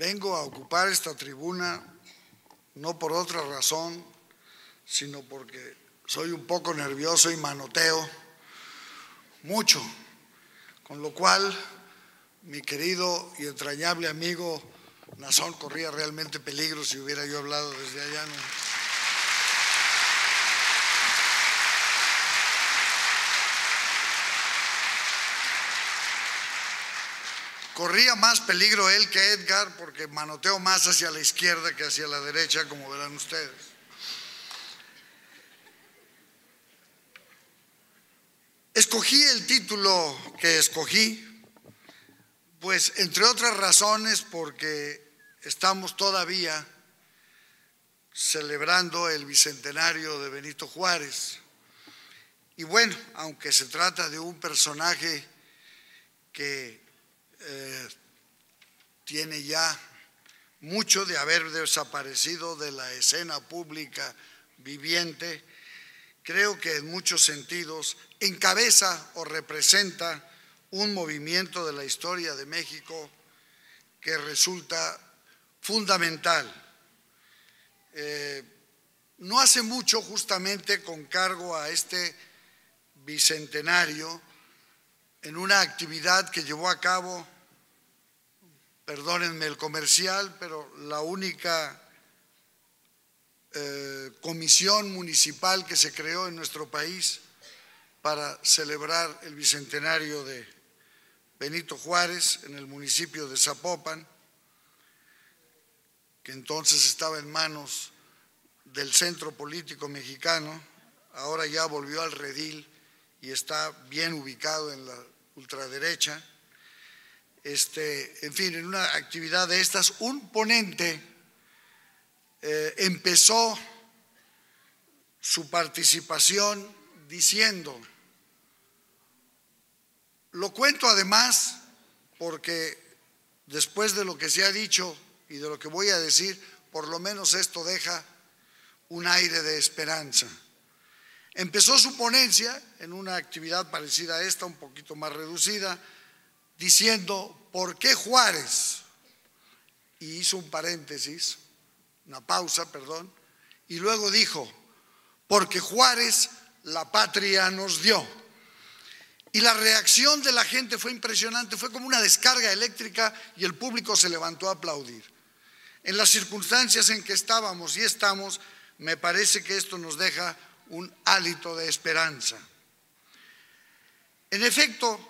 vengo a ocupar esta tribuna no por otra razón, sino porque soy un poco nervioso y manoteo mucho, con lo cual mi querido y entrañable amigo Nazón corría realmente peligro si hubiera yo hablado desde allá, ¿no? Corría más peligro él que Edgar, porque manoteo más hacia la izquierda que hacia la derecha, como verán ustedes. Escogí el título que escogí, pues entre otras razones porque estamos todavía celebrando el bicentenario de Benito Juárez. Y bueno, aunque se trata de un personaje que tiene ya mucho de haber desaparecido de la escena pública viviente, creo que en muchos sentidos encabeza o representa un movimiento de la historia de México que resulta fundamental. No hace mucho, justamente con cargo a este bicentenario, en una actividad que llevó a cabo, perdónenme el comercial, pero la única comisión municipal que se creó en nuestro país para celebrar el bicentenario de Benito Juárez en el municipio de Zapopan, que entonces estaba en manos del Centro Político Mexicano, ahora ya volvió al redil y está bien ubicado en la ultraderecha. En fin, en una actividad de estas, un ponente empezó su participación diciendo, lo cuento además porque después de lo que se ha dicho y de lo que voy a decir, por lo menos esto deja un aire de esperanza. Empezó su ponencia en una actividad parecida a esta, un poquito más reducida, diciendo, ¿por qué Juárez? Y hizo un paréntesis, una pausa, perdón, y luego dijo, porque Juárez la patria nos dio. Y la reacción de la gente fue impresionante, fue como una descarga eléctrica y el público se levantó a aplaudir. En las circunstancias en que estábamos y estamos, me parece que esto nos deja un hálito de esperanza. En efecto,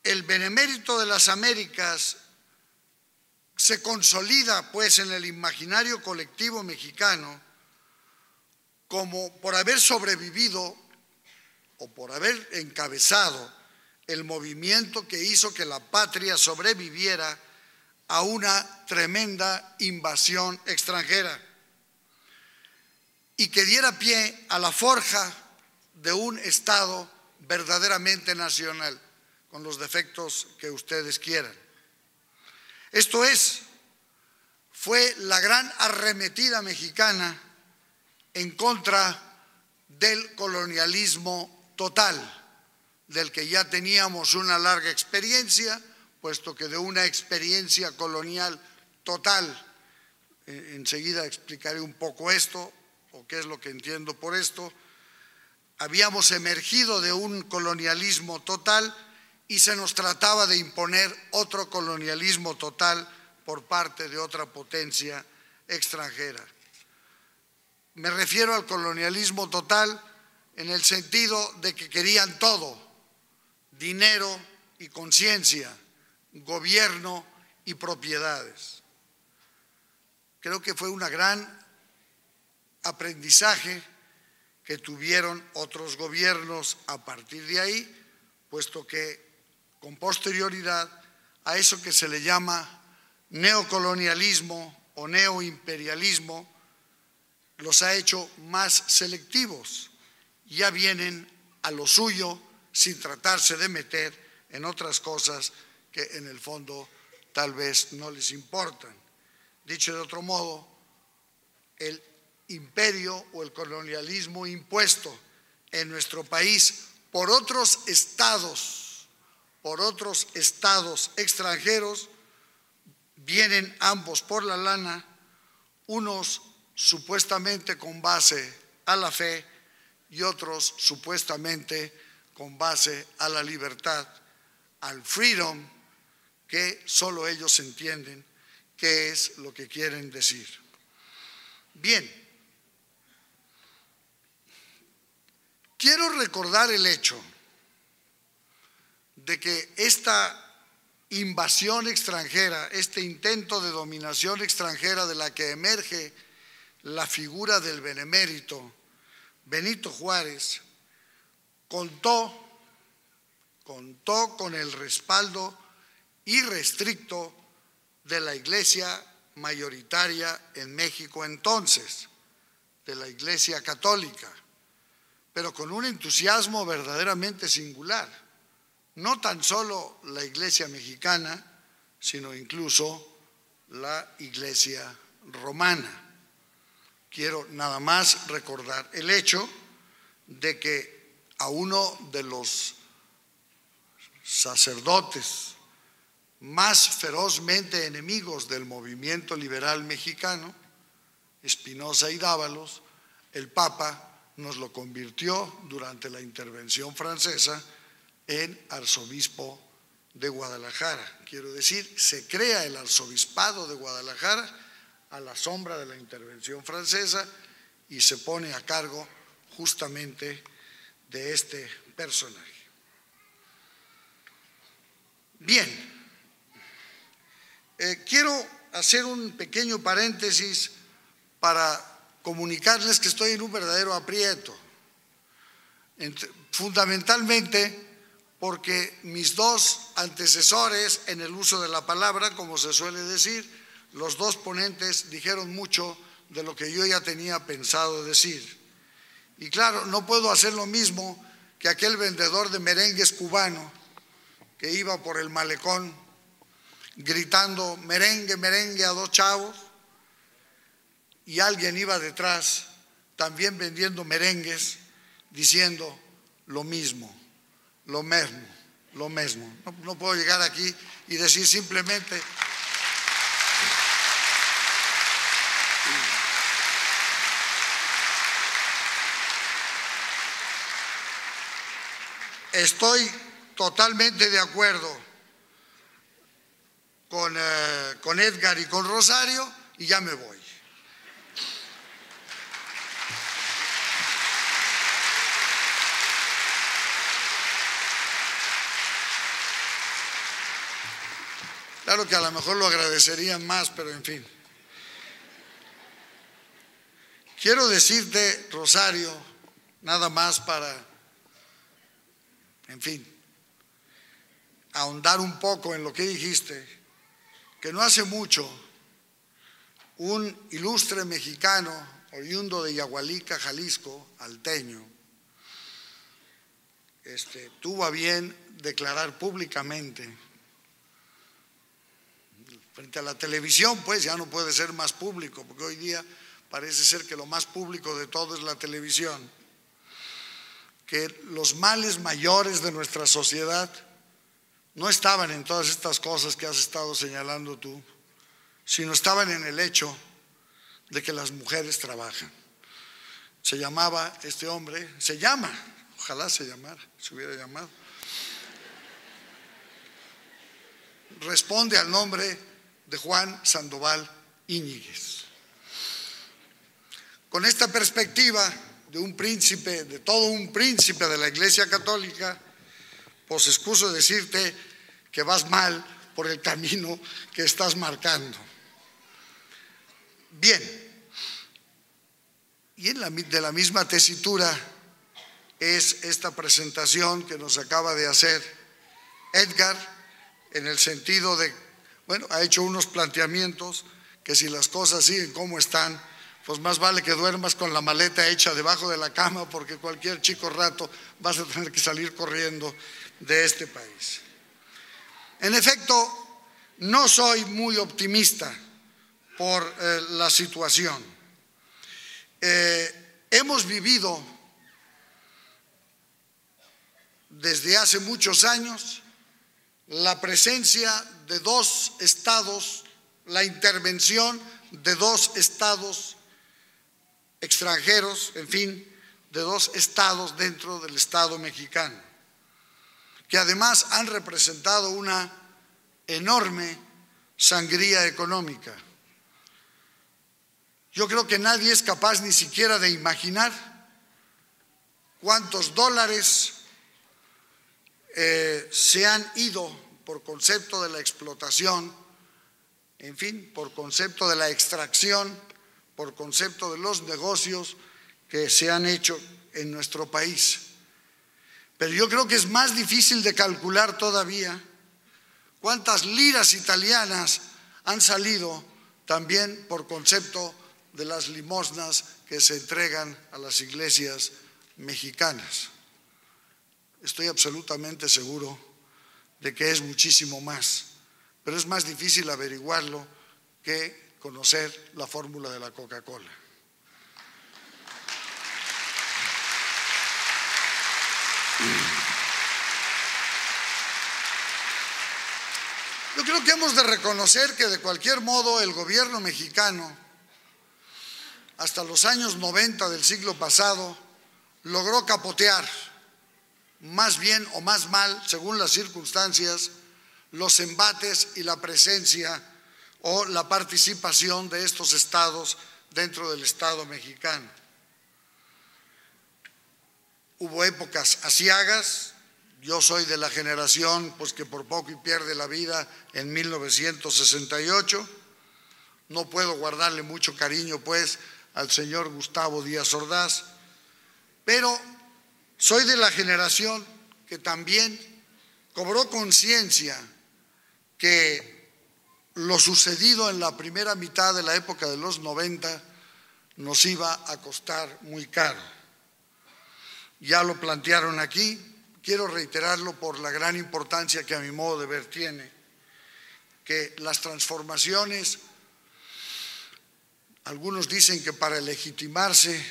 el benemérito de las Américas se consolida pues en el imaginario colectivo mexicano como por haber sobrevivido o por haber encabezado el movimiento que hizo que la patria sobreviviera a una tremenda invasión extranjera y que diera pie a la forja de un Estado verdaderamente nacional, con los defectos que ustedes quieran. Esto es, fue la gran arremetida mexicana en contra del colonialismo total, del que ya teníamos una larga experiencia, puesto que de una experiencia colonial total, enseguida explicaré un poco esto, o qué es lo que entiendo por esto, habíamos emergido de un colonialismo total y se nos trataba de imponer otro colonialismo total por parte de otra potencia extranjera. Me refiero al colonialismo total en el sentido de que querían todo, dinero y conciencia, gobierno y propiedades. Creo que fue un gran aprendizaje que tuvieron otros gobiernos a partir de ahí, puesto que con posterioridad a eso que se le llama neocolonialismo o neoimperialismo, los ha hecho más selectivos. Ya vienen a lo suyo sin tratarse de meter en otras cosas que en el fondo tal vez no les importan. Dicho de otro modo, el imperio o el colonialismo impuesto en nuestro país por otros estados extranjeros vienen ambos por la lana, unos supuestamente con base a la fe y otros supuestamente con base a la libertad, al freedom, que solo ellos entienden qué es lo que quieren decir. Bien, quiero recordar el hecho de que esta invasión extranjera, este intento de dominación extranjera de la que emerge la figura del benemérito Benito Juárez, contó con el respaldo irrestricto de la Iglesia mayoritaria en México entonces, de la Iglesia Católica, pero con un entusiasmo verdaderamente singular. No tan solo la Iglesia mexicana, sino incluso la Iglesia romana. Quiero nada más recordar el hecho de que a uno de los sacerdotes más ferozmente enemigos del movimiento liberal mexicano, Espinosa y Dávalos, el Papa nos lo convirtió durante la intervención francesa en arzobispo de Guadalajara. Quiero decir, se crea el arzobispado de Guadalajara a la sombra de la intervención francesa y se pone a cargo justamente de este personaje. Bien, quiero hacer un pequeño paréntesis para comunicarles que estoy en un verdadero aprieto, fundamentalmente porque mis dos antecesores en el uso de la palabra, como se suele decir, los dos ponentes dijeron mucho de lo que yo ya tenía pensado decir. Y claro, no puedo hacer lo mismo que aquel vendedor de merengues cubano que iba por el malecón gritando merengue, merengue a dos chavos, y alguien iba detrás también vendiendo merengues diciendo lo mismo, lo mismo, lo mismo. No puedo llegar aquí y decir simplemente estoy totalmente de acuerdo con Edgar y con Rosario y ya me voy. Claro que a lo mejor lo agradecerían más, pero en fin. Quiero decirte, Rosario, nada más para, en fin, ahondar un poco en lo que dijiste, que no hace mucho un ilustre mexicano oriundo de Yagualica, Jalisco, alteño, tuvo a bien declarar públicamente frente a la televisión, pues ya no puede ser más público, porque hoy día parece ser que lo más público de todo es la televisión, que los males mayores de nuestra sociedad no estaban en todas estas cosas que has estado señalando tú, sino estaban en el hecho de que las mujeres trabajan. Se llamaba este hombre, se llama, ojalá se llamara, se hubiera llamado, responde al nombre de Juan Sandoval Íñiguez. Con esta perspectiva de un príncipe, de todo un príncipe de la Iglesia Católica, pues excuso decirte que vas mal por el camino que estás marcando. Bien, y de la misma tesitura es esta presentación que nos acaba de hacer Edgar, en el sentido de, bueno, ha hecho unos planteamientos que si las cosas siguen como están, pues más vale que duermas con la maleta hecha debajo de la cama, porque cualquier chico rato vas a tener que salir corriendo de este país. En efecto, no soy muy optimista por la situación. Hemos vivido desde hace muchos años la presencia de dos estados la intervención de 2 estados extranjeros, en fin, de 2 estados dentro del Estado mexicano, que además han representado una enorme sangría económica. Yo creo que nadie es capaz ni siquiera de imaginar cuántos dólares se han ido por concepto de la explotación, en fin, por concepto de la extracción, por concepto de los negocios que se han hecho en nuestro país. Pero yo creo que es más difícil de calcular todavía cuántas liras italianas han salido también por concepto de las limosnas que se entregan a las iglesias mexicanas. Estoy absolutamente seguro de que es muchísimo más, pero es más difícil averiguarlo que conocer la fórmula de la Coca-Cola. Yo creo que hemos de reconocer que de cualquier modo el gobierno mexicano, hasta los años 90 del siglo pasado, logró capotear, más bien o más mal, según las circunstancias, los embates y la presencia o la participación de estos estados dentro del Estado mexicano. Hubo épocas aciagas. Yo soy de la generación pues que por poco y pierde la vida en 1968. No puedo guardarle mucho cariño pues al señor Gustavo Díaz Ordaz, pero soy de la generación que también cobró conciencia que lo sucedido en la primera mitad de la época de los 90 nos iba a costar muy caro. Ya lo plantearon aquí, quiero reiterarlo por la gran importancia que a mi modo de ver tiene, que las transformaciones, algunos dicen que para legitimarse,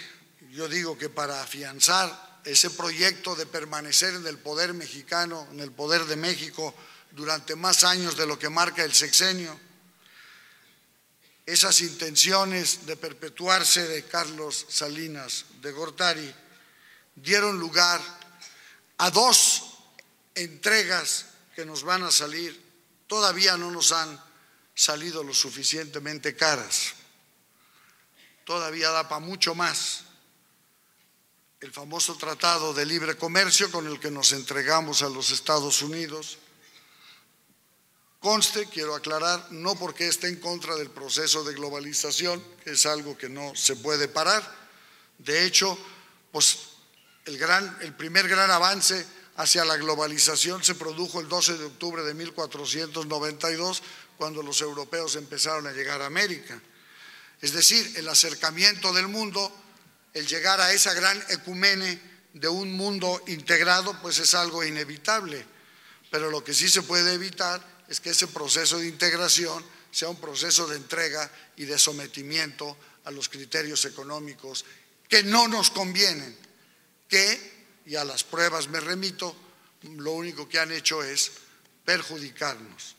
yo digo que para afianzar ese proyecto de permanecer en el poder mexicano, en el poder de México durante más años de lo que marca el sexenio, esas intenciones de perpetuarse de Carlos Salinas de Gortari dieron lugar a 2 entregas que nos van a salir, todavía no nos han salido lo suficientemente caras, todavía da para mucho más. El famoso Tratado de Libre Comercio con el que nos entregamos a los Estados Unidos. Conste, quiero aclarar, no porque esté en contra del proceso de globalización, que es algo que no se puede parar. De hecho, pues el primer gran avance hacia la globalización se produjo el 12 de octubre de 1492, cuando los europeos empezaron a llegar a América. Es decir, el acercamiento del mundo, el llegar a esa gran ecumene de un mundo integrado, pues es algo inevitable. Pero lo que sí se puede evitar es que ese proceso de integración sea un proceso de entrega y de sometimiento a los criterios económicos que no nos convienen, que, y a las pruebas me remito, lo único que han hecho es perjudicarnos.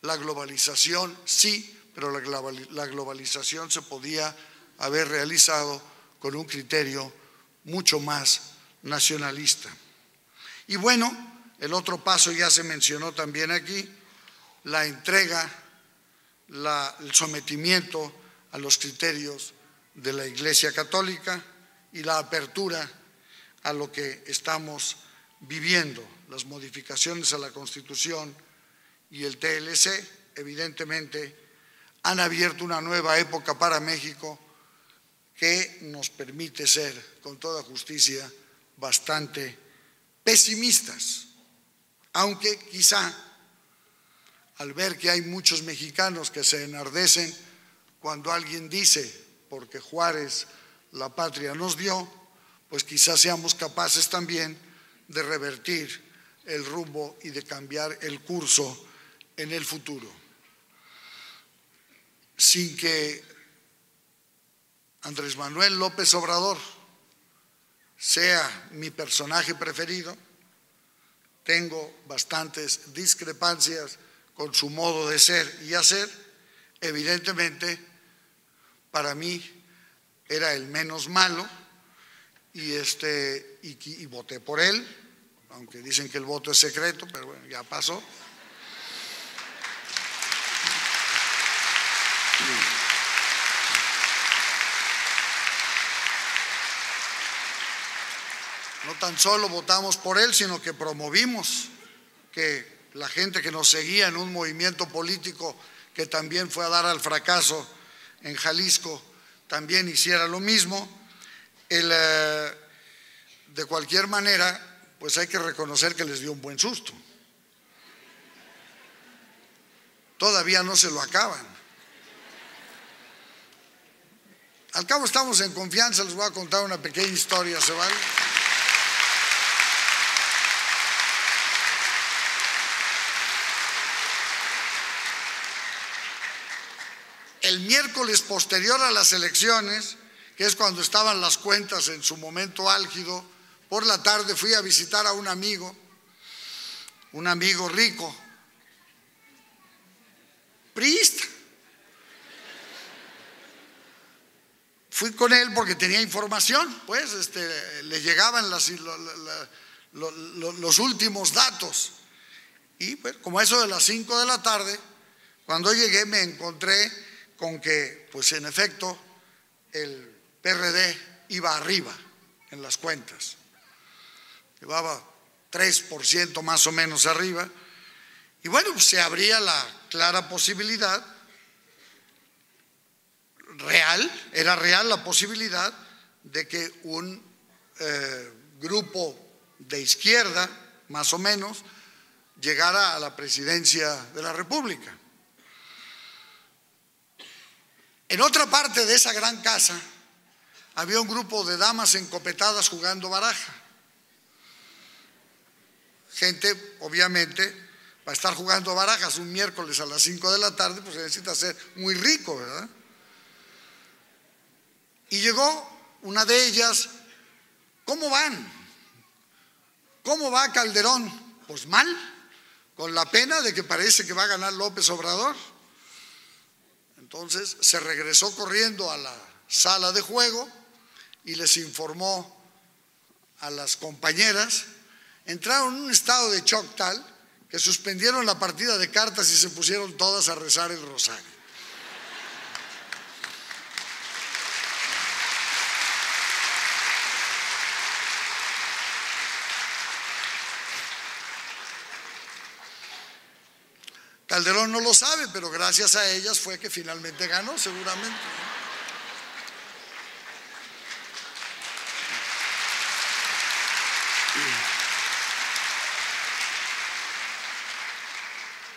La globalización sí, pero la globalización se podía haber realizado con un criterio mucho más nacionalista. Y bueno, el otro paso ya se mencionó también aquí, la entrega, el sometimiento a los criterios de la Iglesia Católica y la apertura a lo que estamos viviendo. Las modificaciones a la Constitución y el TLC, evidentemente, han abierto una nueva época para México que nos permite ser, con toda justicia, bastante pesimistas, aunque quizá al ver que hay muchos mexicanos que se enardecen cuando alguien dice, porque Juárez la patria nos dio, pues quizás seamos capaces también de revertir el rumbo y de cambiar el curso en el futuro. Sin que Andrés Manuel López Obrador sea mi personaje preferido, tengo bastantes discrepancias con su modo de ser y hacer, evidentemente, para mí era el menos malo y voté por él, aunque dicen que el voto es secreto, pero bueno, ya pasó. No tan solo votamos por él, sino que promovimos que la gente que nos seguía en un movimiento político que también fue a dar al fracaso en Jalisco, también hiciera lo mismo. De cualquier manera, pues hay que reconocer que les dio un buen susto. Todavía no se lo acaban. Al cabo estamos en confianza, les voy a contar una pequeña historia, ¿se vale? El miércoles posterior a las elecciones, que es cuando estaban las cuentas en su momento álgido, por la tarde fui a visitar a un amigo rico, priista. Fui con él porque tenía información, pues le llegaban los últimos datos. Y pues, como eso de las 5 de la tarde, cuando llegué me encontré con que, pues en efecto, el PRD iba arriba en las cuentas. Llevaba 3% más o menos arriba. Y bueno, pues se abría la clara posibilidad, era real la posibilidad de que un grupo de izquierda, más o menos, llegara a la presidencia de la República. En otra parte de esa gran casa había un grupo de damas encopetadas jugando baraja. Gente, obviamente, para estar jugando barajas un miércoles a las 5 de la tarde, pues se necesita ser muy rico, ¿verdad? Y llegó una de ellas. ¿Cómo van? ¿Cómo va Calderón? Pues mal, con la pena de que parece que va a ganar López Obrador. Entonces se regresó corriendo a la sala de juego y les informó a las compañeras. Entraron en un estado de shock tal que suspendieron la partida de cartas y se pusieron todas a rezar el rosario. Calderón no lo sabe, pero gracias a ellas fue que finalmente ganó, seguramente.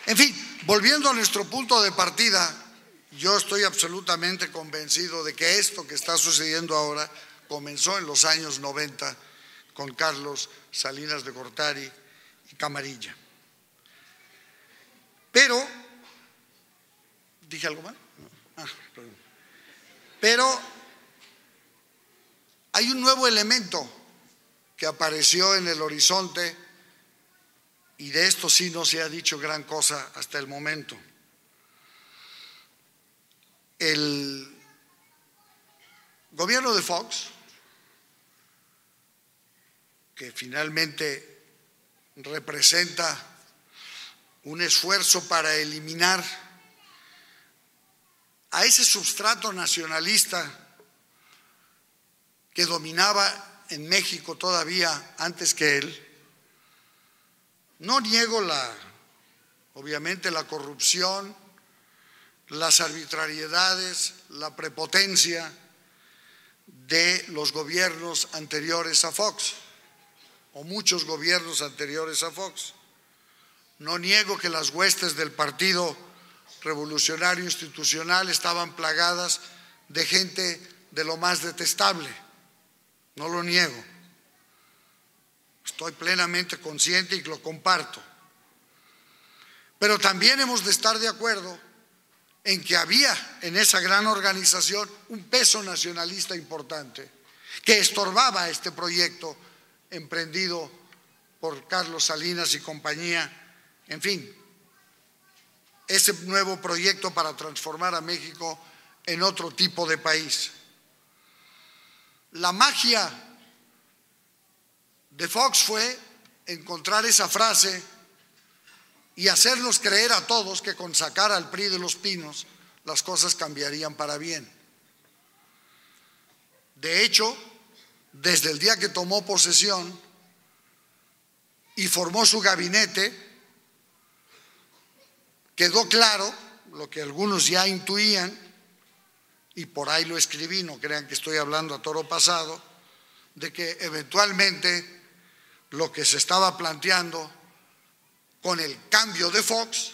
En fin, volviendo a nuestro punto de partida, yo estoy absolutamente convencido de que esto que está sucediendo ahora comenzó en los años 90 con Carlos Salinas de Gortari y Camarilla. Pero, ¿dije algo mal? Perdón. Pero hay un nuevo elemento que apareció en el horizonte y de esto sí no se ha dicho gran cosa hasta el momento. El gobierno de Fox, que finalmente representa un esfuerzo para eliminar a ese substrato nacionalista que dominaba en México todavía antes que él. No niego obviamente la corrupción, las arbitrariedades, la prepotencia de los gobiernos anteriores a Fox, o muchos gobiernos anteriores a Fox. No niego que las huestes del Partido Revolucionario Institucional estaban plagadas de gente de lo más detestable. No lo niego. Estoy plenamente consciente y lo comparto. Pero también hemos de estar de acuerdo en que había en esa gran organización un peso nacionalista importante que estorbaba este proyecto emprendido por Carlos Salinas y compañía. En fin, ese nuevo proyecto para transformar a México en otro tipo de país. La magia de Fox fue encontrar esa frase y hacernos creer a todos que con sacar al PRI de Los Pinos las cosas cambiarían para bien. De hecho, desde el día que tomó posesión y formó su gabinete, quedó claro lo que algunos ya intuían, y por ahí lo escribí, no crean que estoy hablando a toro pasado, de que eventualmente lo que se estaba planteando con el cambio de Fox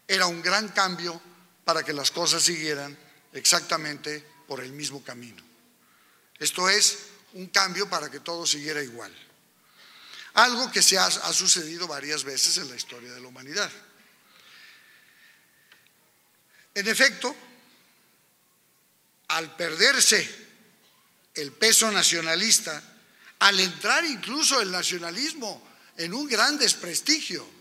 era un gran cambio para que las cosas siguieran exactamente por el mismo camino. Esto es un cambio para que todo siguiera igual. Algo que ha sucedido varias veces en la historia de la humanidad. En efecto, al perderse el peso nacionalista, al entrar incluso el nacionalismo en un gran desprestigio,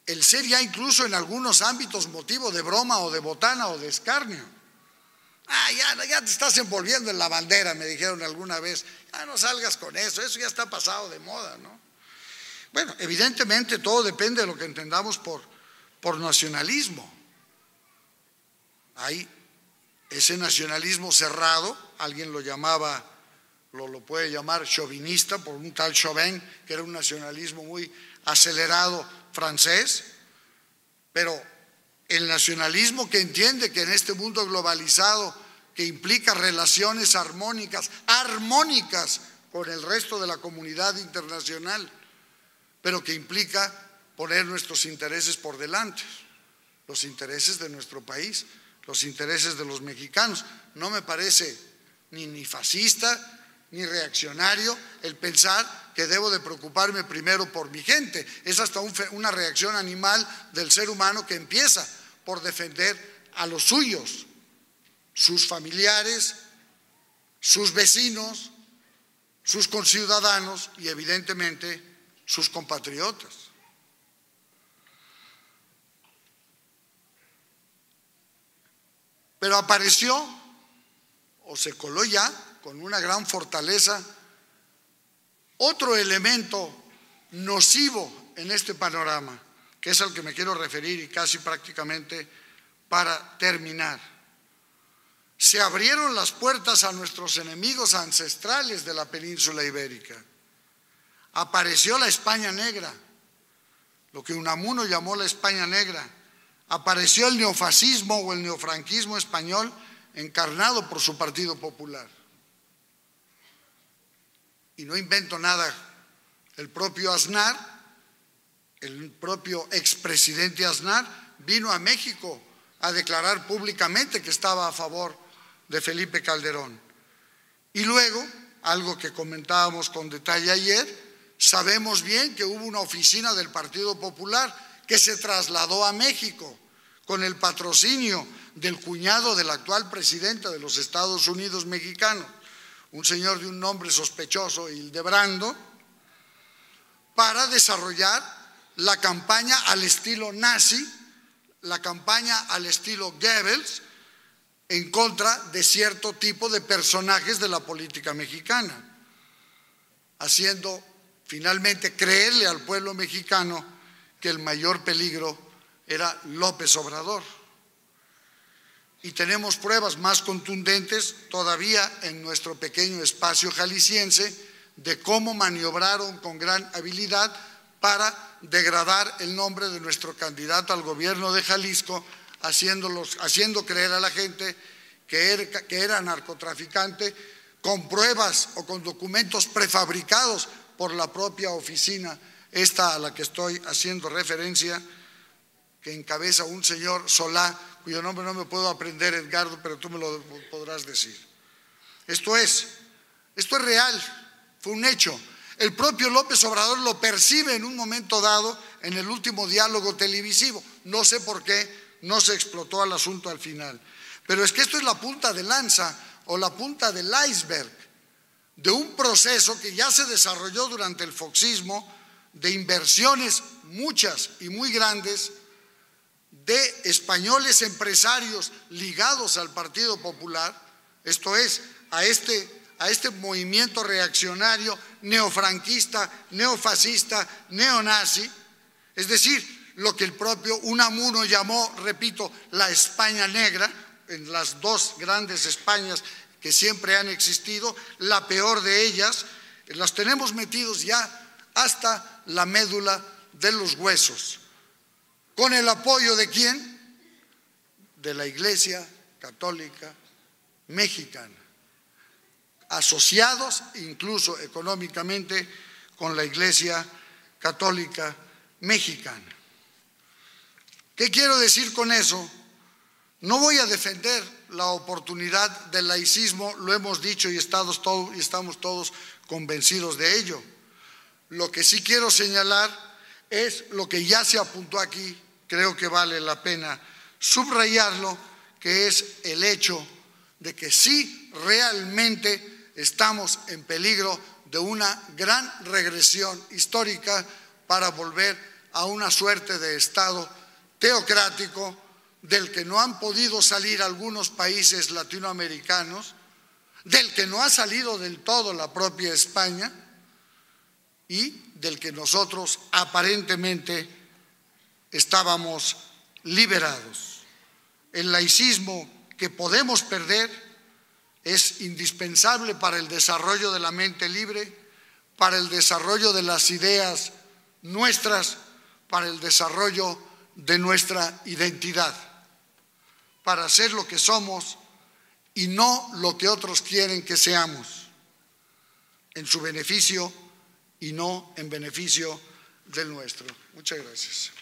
el ser ya incluso en algunos ámbitos motivo de broma o de botana o de escarnio. Ya te estás envolviendo en la bandera, me dijeron alguna vez. Ya no salgas con eso ya está pasado de moda, ¿no? Bueno, evidentemente todo depende de lo que entendamos por nacionalismo. Hay ese nacionalismo cerrado, alguien lo llamaba, lo puede llamar chauvinista, por un tal Chauvin, que era un nacionalismo muy acelerado francés, pero el nacionalismo que entiende que en este mundo globalizado, que implica relaciones armónicas con el resto de la comunidad internacional, pero que implica poner nuestros intereses por delante, los intereses de nuestro país, los intereses de los mexicanos. No me parece ni fascista ni reaccionario el pensar que debo de preocuparme primero por mi gente. Es hasta una reacción animal del ser humano que empieza por defender a los suyos, sus familiares, sus vecinos, sus conciudadanos y evidentemente sus compatriotas. Pero apareció o se coló ya con una gran fortaleza otro elemento nocivo en este panorama, que es al que me quiero referir y casi prácticamente para terminar. Se abrieron las puertas a nuestros enemigos ancestrales de la península ibérica. Apareció la España negra, lo que Unamuno llamó la España negra. Apareció el neofascismo o el neofranquismo español encarnado por su Partido Popular. Y no invento nada, el propio Aznar, el propio expresidente Aznar, vino a México a declarar públicamente que estaba a favor de Felipe Calderón. Y luego, algo que comentábamos con detalle ayer, sabemos bien que hubo una oficina del Partido Popular que se trasladó a México con el patrocinio del cuñado del actual presidente de los Estados Unidos mexicanos, un señor de un nombre sospechoso, Hildebrando, para desarrollar la campaña al estilo nazi, la campaña al estilo Goebbels, en contra de cierto tipo de personajes de la política mexicana, haciendo finalmente creerle al pueblo mexicano que el mayor peligro era López Obrador. Y tenemos pruebas más contundentes todavía en nuestro pequeño espacio jalisciense de cómo maniobraron con gran habilidad para degradar el nombre de nuestro candidato al gobierno de Jalisco, haciendo creer a la gente que era narcotraficante con pruebas o con documentos prefabricados por la propia oficina, esta a la que estoy haciendo referencia, que encabeza un señor Solá, cuyo nombre no me puedo aprender, Edgardo, pero tú me lo podrás decir. Esto es real, fue un hecho. El propio López Obrador lo percibe en un momento dado en el último diálogo televisivo. No sé por qué no se explotó al asunto al final. Pero es que esto es la punta de lanza o la punta del iceberg de un proceso que ya se desarrolló durante el foxismo de inversiones muchas y muy grandes de españoles empresarios ligados al Partido Popular, esto es, a este movimiento reaccionario, neofranquista, neofascista, neonazi, es decir, lo que el propio Unamuno llamó, repito, la España negra, en las dos grandes Españas que siempre han existido, la peor de ellas, las tenemos metidos ya hasta la médula de los huesos. ¿Con el apoyo de quién? De la Iglesia Católica Mexicana, asociados incluso económicamente con la Iglesia Católica Mexicana. ¿Qué quiero decir con eso? No voy a defender la oportunidad del laicismo, lo hemos dicho y estamos todos convencidos de ello. Lo que sí quiero señalar es lo que ya se apuntó aquí, creo que vale la pena subrayarlo, que es el hecho de que sí realmente estamos en peligro de una gran regresión histórica para volver a una suerte de Estado teocrático del que no han podido salir algunos países latinoamericanos, del que no ha salido del todo la propia España y del que nosotros aparentemente estábamos liberados. El laicismo que podemos perder es indispensable para el desarrollo de la mente libre, para el desarrollo de las ideas nuestras, para el desarrollo de nuestra identidad, para ser lo que somos y no lo que otros quieren que seamos, en su beneficio y no en beneficio del nuestro. Muchas gracias.